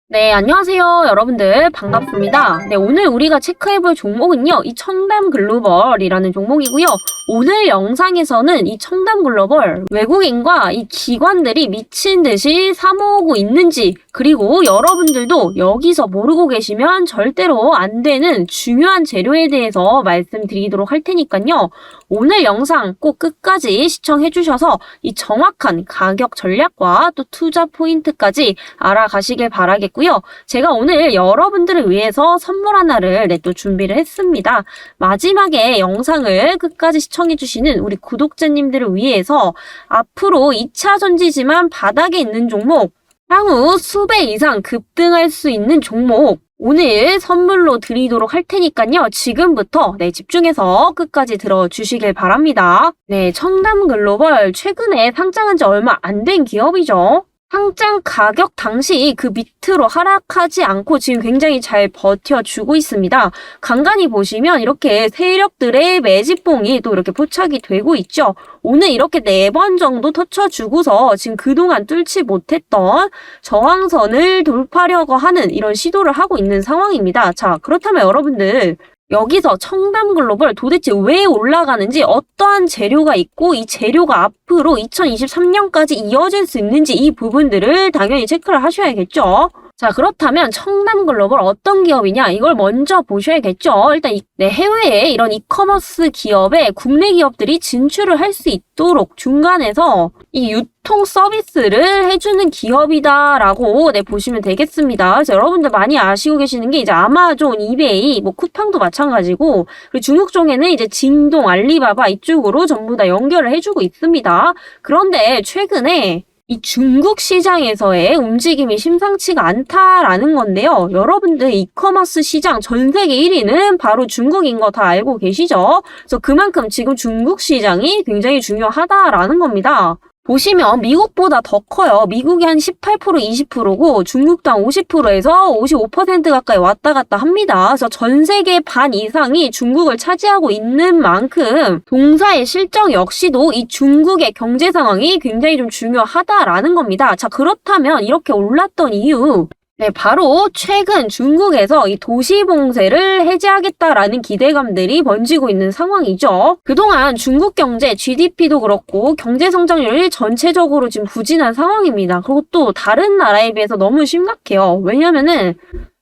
네, 안녕하세요. 여러분들 반갑습니다. 네, 오늘 우리가 체크해볼 종목은요. 이 청담 글로벌이라는 종목이고요. 오늘 영상에서는 이 청담 글로벌 외국인과 이 기관들이 미친 듯이 사모으고 있는지, 그리고 여러분들도 여기서 모르고 계시면 절대로 안 되는 중요한 재료에 대해서 말씀드리도록 할 테니까요. 오늘 영상 꼭 끝까지 시청해 주셔서 이 정확한 가격 전략과 또 투자 포인트까지 알아가시길 바라겠고요. 제가 오늘 여러분들을 위해서 선물 하나를 또 준비를 했습니다. 마지막에 영상을 끝까지 시청해 주시는 우리 구독자님들을 위해서 앞으로 2차 전지지만 바닥에 있는 종목, 향후 수배 이상 급등할 수 있는 종목 오늘 선물로 드리도록 할 테니까요. 지금부터 집중해서 끝까지 들어주시길 바랍니다. 네, 청담 글로벌 최근에 상장한 지 얼마 안 된 기업이죠. 상장 가격 당시 그 밑으로 하락하지 않고 지금 굉장히 잘 버텨주고 있습니다. 간간히 보시면 이렇게 세력들의 매집봉이 또 이렇게 포착이 되고 있죠. 오늘 이렇게 4번 정도 터쳐주고서 지금 그동안 뚫지 못했던 저항선을 돌파하려고 하는 이런 시도를 하고 있는 상황입니다. 자, 그렇다면 여러분들 여기서 청담 글로벌 도대체 왜 올라가는지, 어떠한 재료가 있고 이 재료가 앞으로 2023년까지 이어질 수 있는지 이 부분들을 당연히 체크를 하셔야겠죠. 자, 그렇다면 청담 글로벌 어떤 기업이냐, 이걸 먼저 보셔야겠죠. 일단 해외에 이런 이커머스 기업에 국내 기업들이 진출을 할 수 있도록 중간에서 이 유통 서비스를 해주는 기업이다라고 보시면 되겠습니다. 그래서 여러분들 많이 아시고 계시는 게 이제 아마존, 이베이, 쿠팡도 마찬가지고, 그리고 중국 쪽에는 이제 징동, 알리바바 이쪽으로 전부 다 연결을 해주고 있습니다. 그런데 최근에 이 중국 시장에서의 움직임이 심상치가 않다라는 건데요. 여러분들 이커머스 시장 전 세계 1위는 바로 중국인 거 다 알고 계시죠? 그래서 그만큼 지금 중국 시장이 굉장히 중요하다라는 겁니다. 보시면 미국보다 더 커요. 미국이 한 18%, 20%고 중국도 한 50%에서 55% 가까이 왔다 갔다 합니다. 그래서 전 세계 반 이상이 중국을 차지하고 있는 만큼 동사의 실적 역시도 이 중국의 경제 상황이 굉장히 좀 중요하다라는 겁니다. 자, 그렇다면 이렇게 올랐던 이유, 바로 최근 중국에서 이 도시 봉쇄를 해제하겠다라는 기대감들이 번지고 있는 상황이죠. 그동안 중국 경제 GDP도 그렇고 경제 성장률이 전체적으로 지금 부진한 상황입니다. 그리고 또 다른 나라에 비해서 너무 심각해요. 왜냐면은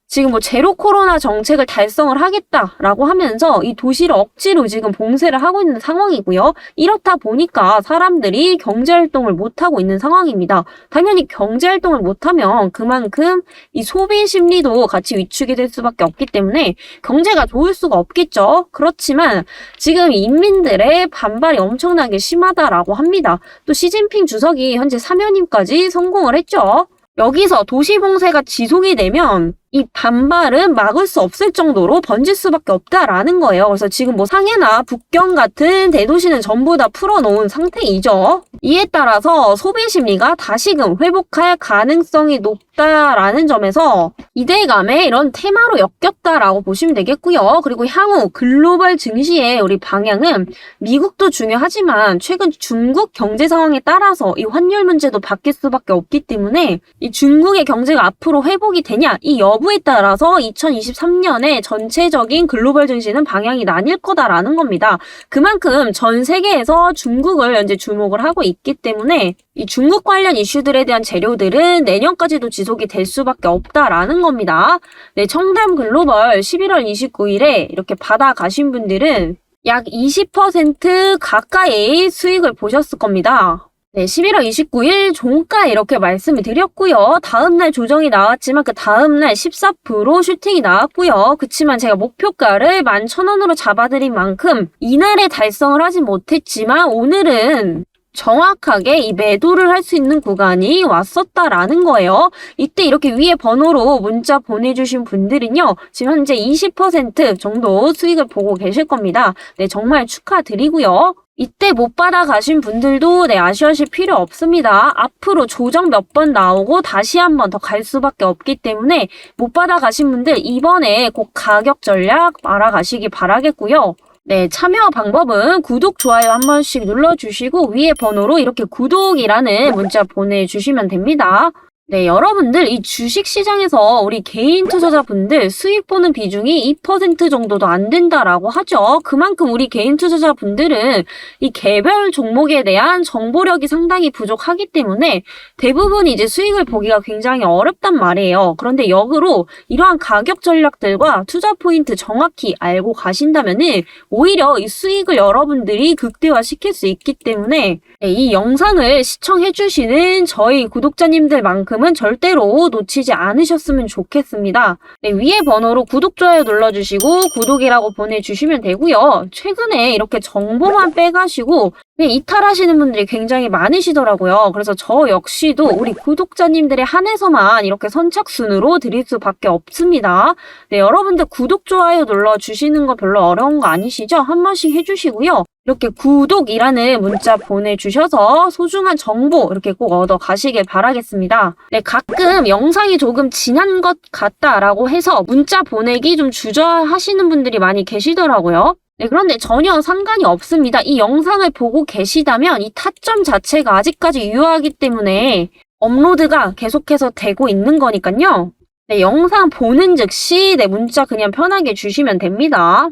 지금 제로 코로나 정책을 달성을 하겠다라고 하면서 이 도시를 억지로 지금 봉쇄를 하고 있는 상황이고요. 이렇다 보니까 사람들이 경제활동을 못하고 있는 상황입니다. 당연히 경제활동을 못하면 그만큼 이 소비 심리도 같이 위축이 될 수밖에 없기 때문에 경제가 좋을 수가 없겠죠. 그렇지만 지금 인민들의 반발이 엄청나게 심하다라고 합니다. 또 시진핑 주석이 현재 사면임까지 성공을 했죠. 여기서 도시 봉쇄가 지속이 되면 이 반발은 막을 수 없을 정도로 번질 수밖에 없다라는 거예요. 그래서 지금 상해나 북경 같은 대도시는 전부 다 풀어놓은 상태이죠. 이에 따라서 소비 심리가 다시금 회복할 가능성이 높다라는 점에서 이대감의 이런 테마로 엮였다라고 보시면 되겠고요. 그리고 향후 글로벌 증시의 우리 방향은 미국도 중요하지만 최근 중국 경제 상황에 따라서 이 환율 문제도 바뀔 수밖에 없기 때문에 이 중국의 경제가 앞으로 회복이 되냐, 이 여부에 따라서 2023년에 전체적인 글로벌 증시는 방향이 나뉠 거다라는 겁니다. 그만큼 전 세계에서 중국을 현재 주목을 하고 있기 때문에 이 중국 관련 이슈들에 대한 재료들은 내년까지도 지속이 될 수밖에 없다라는 겁니다. 네, 청담 글로벌 11월 29일에 이렇게 받아가신 분들은 약 20% 가까이 수익을 보셨을 겁니다. 네, 11월 29일 종가 이렇게 말씀을 드렸고요. 다음날 조정이 나왔지만 그 다음날 14% 슈팅이 나왔고요. 그치만 제가 목표가를 11,000원으로 잡아드린 만큼 이날에 달성을 하지 못했지만 오늘은 정확하게 이 매도를 할 수 있는 구간이 왔었다라는 거예요. 이때 이렇게 위에 번호로 문자 보내주신 분들은요, 지금 현재 20% 정도 수익을 보고 계실 겁니다. 네, 정말 축하드리고요. 이때 못 받아가신 분들도 아쉬워하실 필요 없습니다. 앞으로 조정 몇 번 나오고 다시 한 번 더 갈 수밖에 없기 때문에 못 받아가신 분들 이번에 꼭 가격 전략 알아가시기 바라겠고요. 네, 참여 방법은 구독, 좋아요 한 번씩 눌러주시고 위에 번호로 이렇게 구독이라는 문자 보내주시면 됩니다. 네, 여러분들 이 주식시장에서 우리 개인 투자자분들 수익 보는 비중이 2% 정도도 안 된다라고 하죠. 그만큼 우리 개인 투자자분들은 이 개별 종목에 대한 정보력이 상당히 부족하기 때문에 대부분 이제 수익을 보기가 굉장히 어렵단 말이에요. 그런데 역으로 이러한 가격 전략들과 투자 포인트 정확히 알고 가신다면은 오히려 이 수익을 여러분들이 극대화시킬 수 있기 때문에 네, 이 영상을 시청해주시는 저희 구독자님들만큼은 절대로 놓치지 않으셨으면 좋겠습니다. 네, 위에 번호로 구독, 좋아요 눌러주시고 구독이라고 보내주시면 되고요. 최근에 이렇게 정보만 빼가시고 이탈하시는 분들이 굉장히 많으시더라고요. 그래서 저 역시도 우리 구독자님들의 한해서만 이렇게 선착순으로 드릴 수밖에 없습니다. 네, 여러분들 구독, 좋아요 눌러주시는 거 별로 어려운 거 아니시죠? 한 번씩 해주시고요. 이렇게 구독이라는 문자 보내주셔서 소중한 정보 이렇게 꼭 얻어 가시길 바라겠습니다. 네, 가끔 영상이 조금 지난 것 같다라고 해서 문자 보내기 좀 주저하시는 분들이 많이 계시더라고요. 네, 그런데 전혀 상관이 없습니다. 이 영상을 보고 계시다면 이 타점 자체가 아직까지 유효하기 때문에 업로드가 계속해서 되고 있는 거니까요. 네, 영상 보는 즉시 네, 문자 그냥 편하게 주시면 됩니다.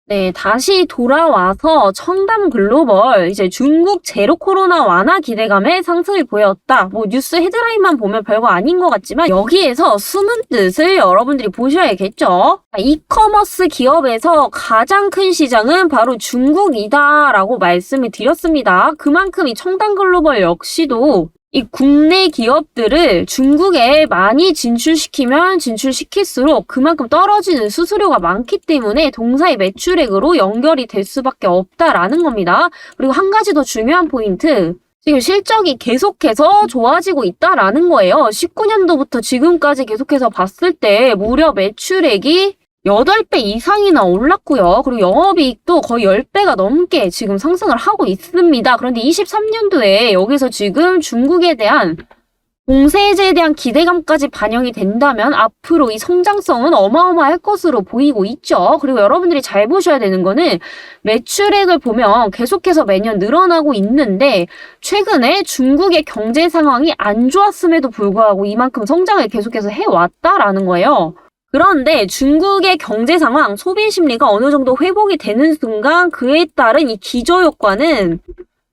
네, 다시 돌아와서 청담 글로벌 이제 중국 제로 코로나 완화 기대감에 상승을 보였다. 뭐 뉴스 헤드라인만 보면 별거 아닌 것 같지만 여기에서 숨은 뜻을 여러분들이 보셔야겠죠. 이커머스 기업에서 가장 큰 시장은 바로 중국이다라고 말씀을 드렸습니다. 그만큼 이 청담 글로벌 역시도 이 국내 기업들을 중국에 많이 진출시키면 진출시킬수록 그만큼 떨어지는 수수료가 많기 때문에 동사의 매출액으로 연결이 될 수밖에 없다라는 겁니다. 그리고 한 가지 더 중요한 포인트. 지금 실적이 계속해서 좋아지고 있다라는 거예요. 19년도부터 지금까지 계속해서 봤을 때 무려 매출액이 8배 이상이나 올랐고요. 그리고 영업이익도 거의 10배가 넘게 지금 상승을 하고 있습니다. 그런데 23년도에 여기서 지금 중국에 대한 공세제에 대한 기대감까지 반영이 된다면 앞으로 이 성장성은 어마어마할 것으로 보이고 있죠. 그리고 여러분들이 잘 보셔야 되는 거는 매출액을 보면 계속해서 매년 늘어나고 있는데 최근에 중국의 경제 상황이 안 좋았음에도 불구하고 이만큼 성장을 계속해서 해왔다라는 거예요. 그런데 중국의 경제 상황, 소비 심리가 어느 정도 회복이 되는 순간 그에 따른 이 기저효과는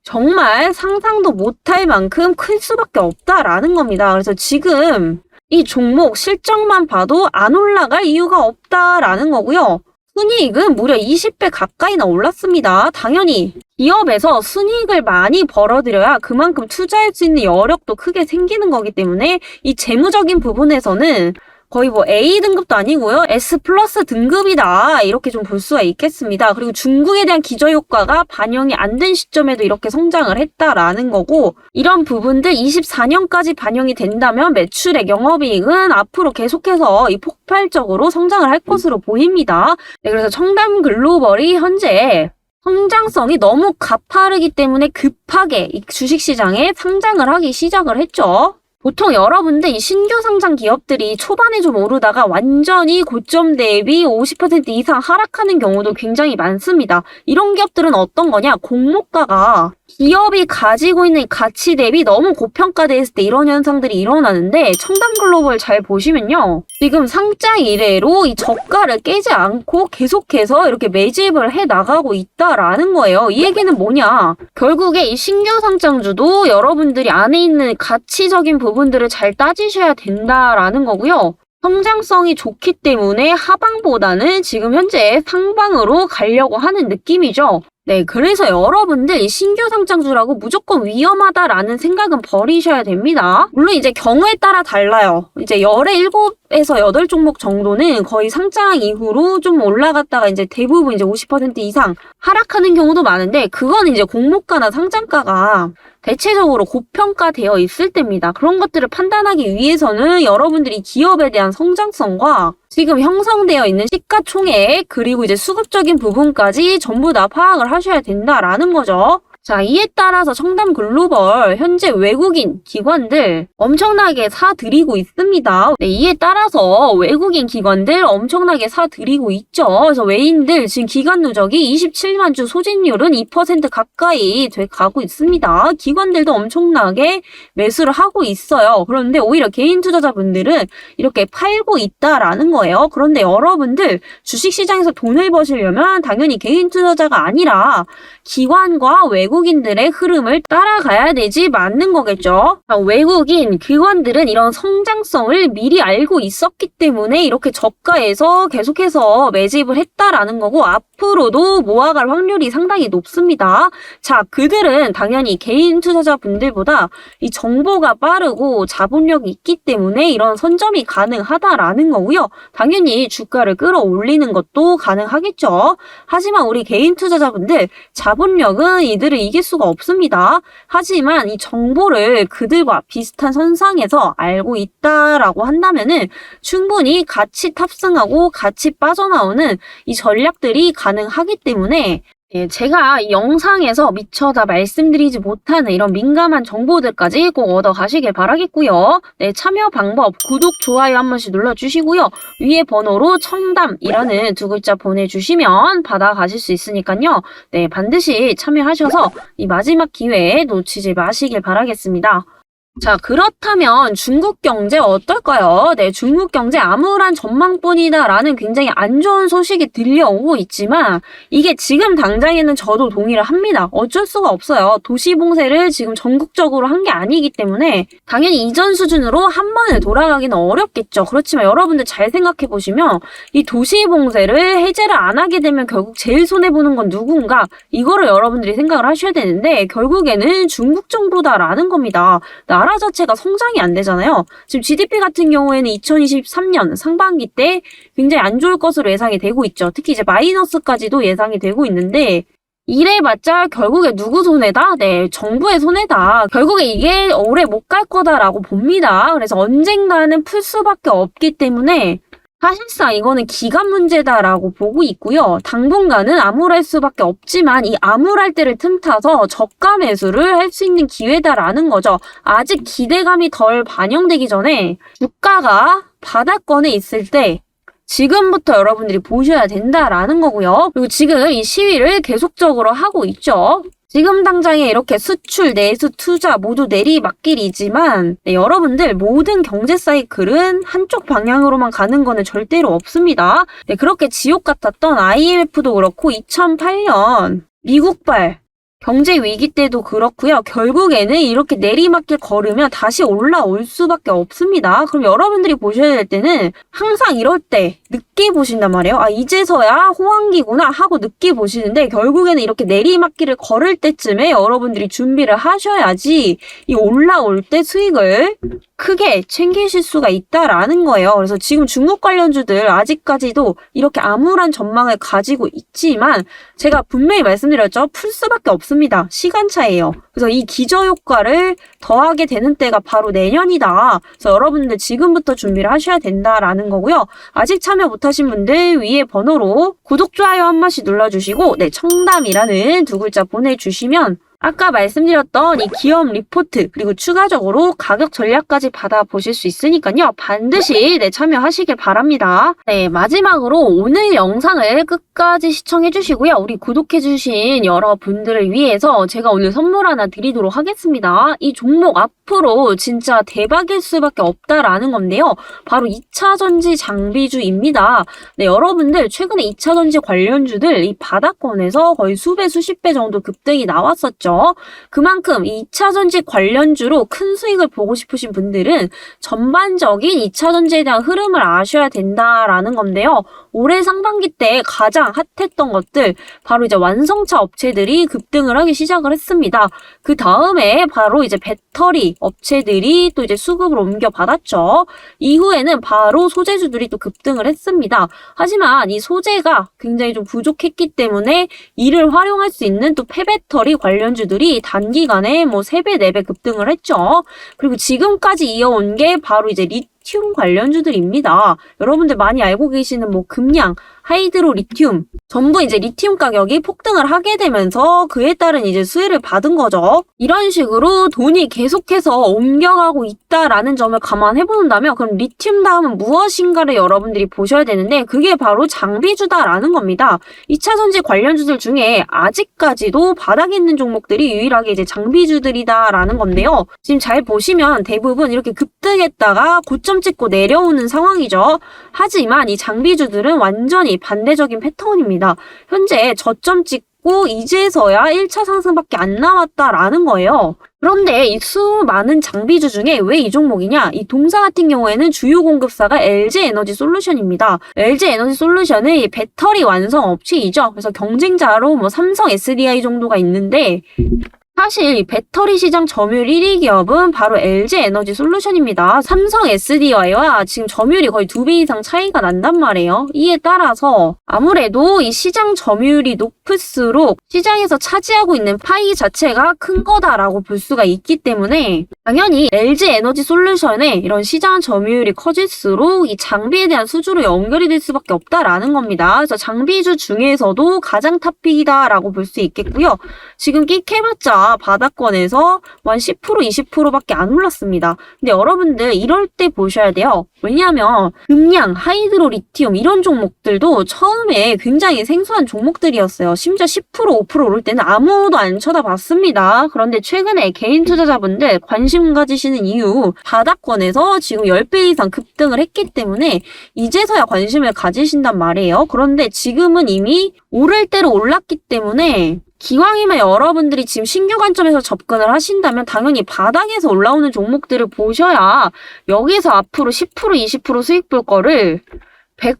정말 상상도 못할 만큼 클 수밖에 없다라는 겁니다. 그래서 지금 이 종목 실적만 봐도 안 올라갈 이유가 없다라는 거고요. 순이익은 무려 20배 가까이나 올랐습니다. 당연히 기업에서 순이익을 많이 벌어들여야 그만큼 투자할 수 있는 여력도 크게 생기는 거기 때문에 이 재무적인 부분에서는 거의 뭐 A 등급도 아니고요. S 플러스 등급이다. 이렇게 좀 볼 수가 있겠습니다. 그리고 중국에 대한 기저효과가 반영이 안 된 시점에도 이렇게 성장을 했다라는 거고 이런 부분들 24년까지 반영이 된다면 매출액, 영업이익은 앞으로 계속해서 이 폭발적으로 성장을 할 것으로 보입니다. 네, 그래서 청담 글로벌이 현재 성장성이 너무 가파르기 때문에 급하게 이 주식시장에 상장을 하기 시작을 했죠. 보통 여러분들 이 신규 상장 기업들이 초반에 좀 오르다가 완전히 고점 대비 50% 이상 하락하는 경우도 굉장히 많습니다. 이런 기업들은 어떤 거냐? 공모가가 기업이 가지고 있는 가치 대비 너무 고평가됐을 때 이런 현상들이 일어나는데 청담 글로벌 잘 보시면요. 지금 상장 이래로 이 저가를 깨지 않고 계속해서 이렇게 매집을 해 나가고 있다라는 거예요. 이 얘기는 뭐냐? 결국에 이 신규 상장주도 여러분들이 안에 있는 가치적인 부분들을 잘 따지셔야 된다라는 거고요. 성장성이 좋기 때문에 하방보다는 지금 현재 상방으로 가려고 하는 느낌이죠. 네, 그래서 여러분들 이 신규 상장주라고 무조건 위험하다라는 생각은 버리셔야 됩니다. 물론 이제 경우에 따라 달라요. 이제 열의 7에서 8종목 정도는 거의 상장 이후로 좀 올라갔다가 이제 대부분 이제 50% 이상 하락하는 경우도 많은데 그건 이제 공모가나 상장가가 대체적으로 고평가되어 있을 때입니다. 그런 것들을 판단하기 위해서는 여러분들이 기업에 대한 성장성과 지금 형성되어 있는 시가총액 그리고 이제 수급적인 부분까지 전부 다 파악을 하셔야 된다라는 거죠. 자, 이에 따라서 청담 글로벌 현재 외국인 기관들 엄청나게 사들이고 있습니다. 네, 이에 따라서 외국인 기관들 엄청나게 사들이고 있죠. 그래서 외인들 지금 기관 누적이 27만 주, 소진율은 2% 가까이 돼 가고 있습니다. 기관들도 엄청나게 매수를 하고 있어요. 그런데 오히려 개인 투자자분들은 이렇게 팔고 있다라는 거예요. 그런데 여러분들 주식시장에서 돈을 버시려면 당연히 개인 투자자가 아니라 기관과 외국인들의 흐름을 따라가야 되지 맞는 거겠죠. 외국인 기관들은 이런 성장성을 미리 알고 있었기 때문에 이렇게 저가에서 계속해서 매집을 했다라는 거고 앞으로도 모아갈 확률이 상당히 높습니다. 자, 그들은 당연히 개인 투자자분들보다 이 정보가 빠르고 자본력이 있기 때문에 이런 선점이 가능하다라는 거고요. 당연히 주가를 끌어올리는 것도 가능하겠죠. 하지만 우리 개인 투자자분들 자본력은 이들을 이길 수가 없습니다. 하지만 이 정보를 그들과 비슷한 선상에서 알고 있다라고 한다면은 충분히 같이 탑승하고 같이 빠져나오는 이 전략들이 가능하기 때문에 제가 이 영상에서 미처 다 말씀드리지 못하는 이런 민감한 정보들까지 꼭 얻어 가시길 바라겠고요. 네, 참여 방법 구독, 좋아요 한 번씩 눌러주시고요. 위에 번호로 청담이라는 두 글자 보내주시면 받아가실 수 있으니까요. 네, 반드시 참여하셔서 이 마지막 기회에 놓치지 마시길 바라겠습니다. 자, 그렇다면 중국 경제 어떨까요? 네, 중국 경제 암울한 전망뿐이다라는 굉장히 안 좋은 소식이 들려오고 있지만 이게 지금 당장에는 저도 동의를 합니다. 어쩔 수가 없어요. 도시 봉쇄를 지금 전국적으로 한 게 아니기 때문에 당연히 이전 수준으로 한 번에 돌아가기는 어렵겠죠. 그렇지만 여러분들 잘 생각해 보시면 이 도시 봉쇄를 해제를 안 하게 되면 결국 제일 손해보는 건 누군가? 이거를 여러분들이 생각을 하셔야 되는데 결국에는 중국 정부다라는 겁니다. 나라 자체가 성장이 안 되잖아요. 지금 GDP 같은 경우에는 2023년 상반기 때 굉장히 안 좋을 것으로 예상이 되고 있죠. 특히 이제 마이너스까지도 예상이 되고 있는데 이래봤자 결국에 누구 손해다? 네, 정부의 손해다. 결국에 이게 오래 못 갈 거다라고 봅니다. 그래서 언젠가는 풀 수밖에 없기 때문에 사실상 이거는 기간 문제다라고 보고 있고요. 당분간은 암울할 수밖에 없지만 이 암울할 때를 틈타서 저가 매수를 할 수 있는 기회다라는 거죠. 아직 기대감이 덜 반영되기 전에 주가가 바닥권에 있을 때 지금부터 여러분들이 보셔야 된다라는 거고요. 그리고 지금 이 시위를 계속적으로 하고 있죠. 지금 당장에 이렇게 수출, 내수, 투자 모두 내리막길이지만 여러분들 모든 경제 사이클은 한쪽 방향으로만 가는 거는 절대로 없습니다. 그렇게 지옥 같았던 IMF도 그렇고 2008년 미국발 경제 위기 때도 그렇고요. 결국에는 이렇게 내리막길 걸으면 다시 올라올 수밖에 없습니다. 그럼 여러분들이 보셔야 될 때는 항상 이럴 때 늦게 보신단 말이에요. 아, 이제서야 호황기구나 하고 늦게 보시는데 결국에는 이렇게 내리막길을 걸을 때쯤에 여러분들이 준비를 하셔야지 이 올라올 때 수익을 크게 챙기실 수가 있다라는 거예요. 그래서 지금 중국 관련주들 아직까지도 이렇게 암울한 전망을 가지고 있지만 제가 분명히 말씀드렸죠. 풀 수밖에 없습니다. 시간차예요. 그래서 이 기저효과를 더하게 되는 때가 바로 내년이다. 그래서 여러분들 지금부터 준비를 하셔야 된다라는 거고요. 아직 참여 못하신 분들 위에 번호로 구독, 좋아요 한 번씩 눌러주시고 청담이라는 두 글자 보내주시면 아까 말씀드렸던 이 기업 리포트 그리고 추가적으로 가격 전략까지 받아보실 수 있으니까요. 반드시 참여하시길 바랍니다. 네, 마지막으로 오늘 영상을 끝까지 시청해주시고요. 우리 구독해주신 여러분들을 위해서 제가 오늘 선물 하나 드리도록 하겠습니다. 이 종목 앞으로 진짜 대박일 수밖에 없다라는 건데요. 바로 2차전지 장비주입니다. 네, 여러분들 최근에 2차전지 관련주들 이 바닥권에서 거의 수배 수십 배 정도 급등이 나왔었죠. 그만큼 2차전지 관련주로 큰 수익을 보고 싶으신 분들은 전반적인 2차전지에 대한 흐름을 아셔야 된다라는 건데요. 올해 상반기 때 가장 핫했던 것들 바로 이제 완성차 업체들이 급등을 하기 시작을 했습니다. 그 다음에 바로 이제 배터리 업체들이 또 이제 수급을 옮겨받았죠. 이후에는 바로 소재주들이 또 급등을 했습니다. 하지만 이 소재가 굉장히 좀 부족했기 때문에 이를 활용할 수 있는 또 폐배터리 관련주들이 단기간에 뭐 3배, 4배 급등을 했죠. 그리고 지금까지 이어온 게 바로 이제 리튬 관련주들입니다. 여러분들 많이 알고 계시는 뭐 금양, 하이드로 리튬 전부 이제 리튬 가격이 폭등을 하게 되면서 그에 따른 이제 수혜를 받은 거죠. 이런 식으로 돈이 계속해서 옮겨가고 있다라는 점을 감안해 본다면 그럼 리튬 다음은 무엇인가를 여러분들이 보셔야 되는데 그게 바로 장비주다라는 겁니다. 2차 전지 관련주들 중에 아직까지도 바닥에 있는 종목들이 유일하게 이제 장비주들이다라는 건데요. 지금 잘 보시면 대부분 이렇게 급등했다가 고점 찍고 내려오는 상황이죠. 하지만 이 장비주들은 완전히 반대적인 패턴입니다. 현재 저점 찍고 이제서야 1차 상승밖에 안 남았다라는 거예요. 그런데 이 수많은 장비주 중에 왜 이 종목이냐? 이 동사 같은 경우에는 주요 공급사가 LG에너지솔루션입니다. LG에너지솔루션은 이 배터리 완성 업체이죠. 그래서 경쟁자로 뭐 삼성 SDI 정도가 있는데 사실 이 배터리 시장 점유율 1위 기업은 바로 LG에너지솔루션입니다. 삼성 SDI와 지금 점유율이 거의 2배 이상 차이가 난단 말이에요. 이에 따라서 아무래도 이 시장 점유율이 높을수록 시장에서 차지하고 있는 파이 자체가 큰 거다라고 볼 수가 있기 때문에 당연히 LG에너지솔루션의 이런 시장 점유율이 커질수록 이 장비에 대한 수주로 연결이 될 수밖에 없다라는 겁니다. 그래서 장비주 중에서도 가장 탑픽이다라고 볼 수 있겠고요. 지금 끽해봤자 바닥권에서 한 10% 20%밖에 안 올랐습니다. 근데 여러분들 이럴 때 보셔야 돼요. 왜냐하면 금양, 하이드로 리튬 이런 종목들도 처음에 굉장히 생소한 종목들이었어요. 심지어 10% 5% 오를 때는 아무도 안 쳐다봤습니다. 그런데 최근에 개인 투자자분들 관심 가지시는 이유 바닥권에서 지금 10배 이상 급등을 했기 때문에 이제서야 관심을 가지신단 말이에요. 그런데 지금은 이미 오를 대로 올랐기 때문에 기왕이면 여러분들이 지금 신규 관점에서 접근을 하신다면 당연히 바닥에서 올라오는 종목들을 보셔야 여기서 앞으로 10% 20% 수익 볼 거를 100%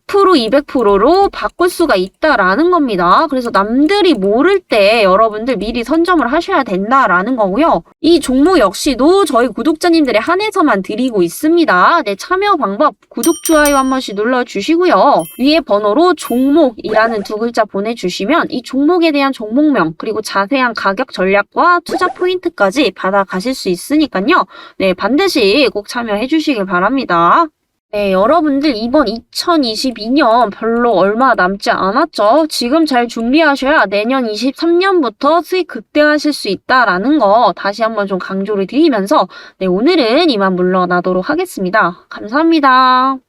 200%로 바꿀 수가 있다라는 겁니다. 그래서 남들이 모를 때 여러분들 미리 선점을 하셔야 된다라는 거고요. 이 종목 역시도 저희 구독자님들에 한해서만 드리고 있습니다. 네, 참여 방법 구독, 좋아요 한 번씩 눌러주시고요. 위에 번호로 종목이라는 두 글자 보내주시면 이 종목에 대한 종목명 그리고 자세한 가격 전략과 투자 포인트까지 받아가실 수 있으니까요. 네, 반드시 꼭 참여해 주시길 바랍니다. 네, 여러분들 이번 2022년 별로 얼마 남지 않았죠? 지금 잘 준비하셔야 내년 23년부터 수익 극대화하실 수 있다라는 거 다시 한번 좀 강조를 드리면서 네, 오늘은 이만 물러나도록 하겠습니다. 감사합니다.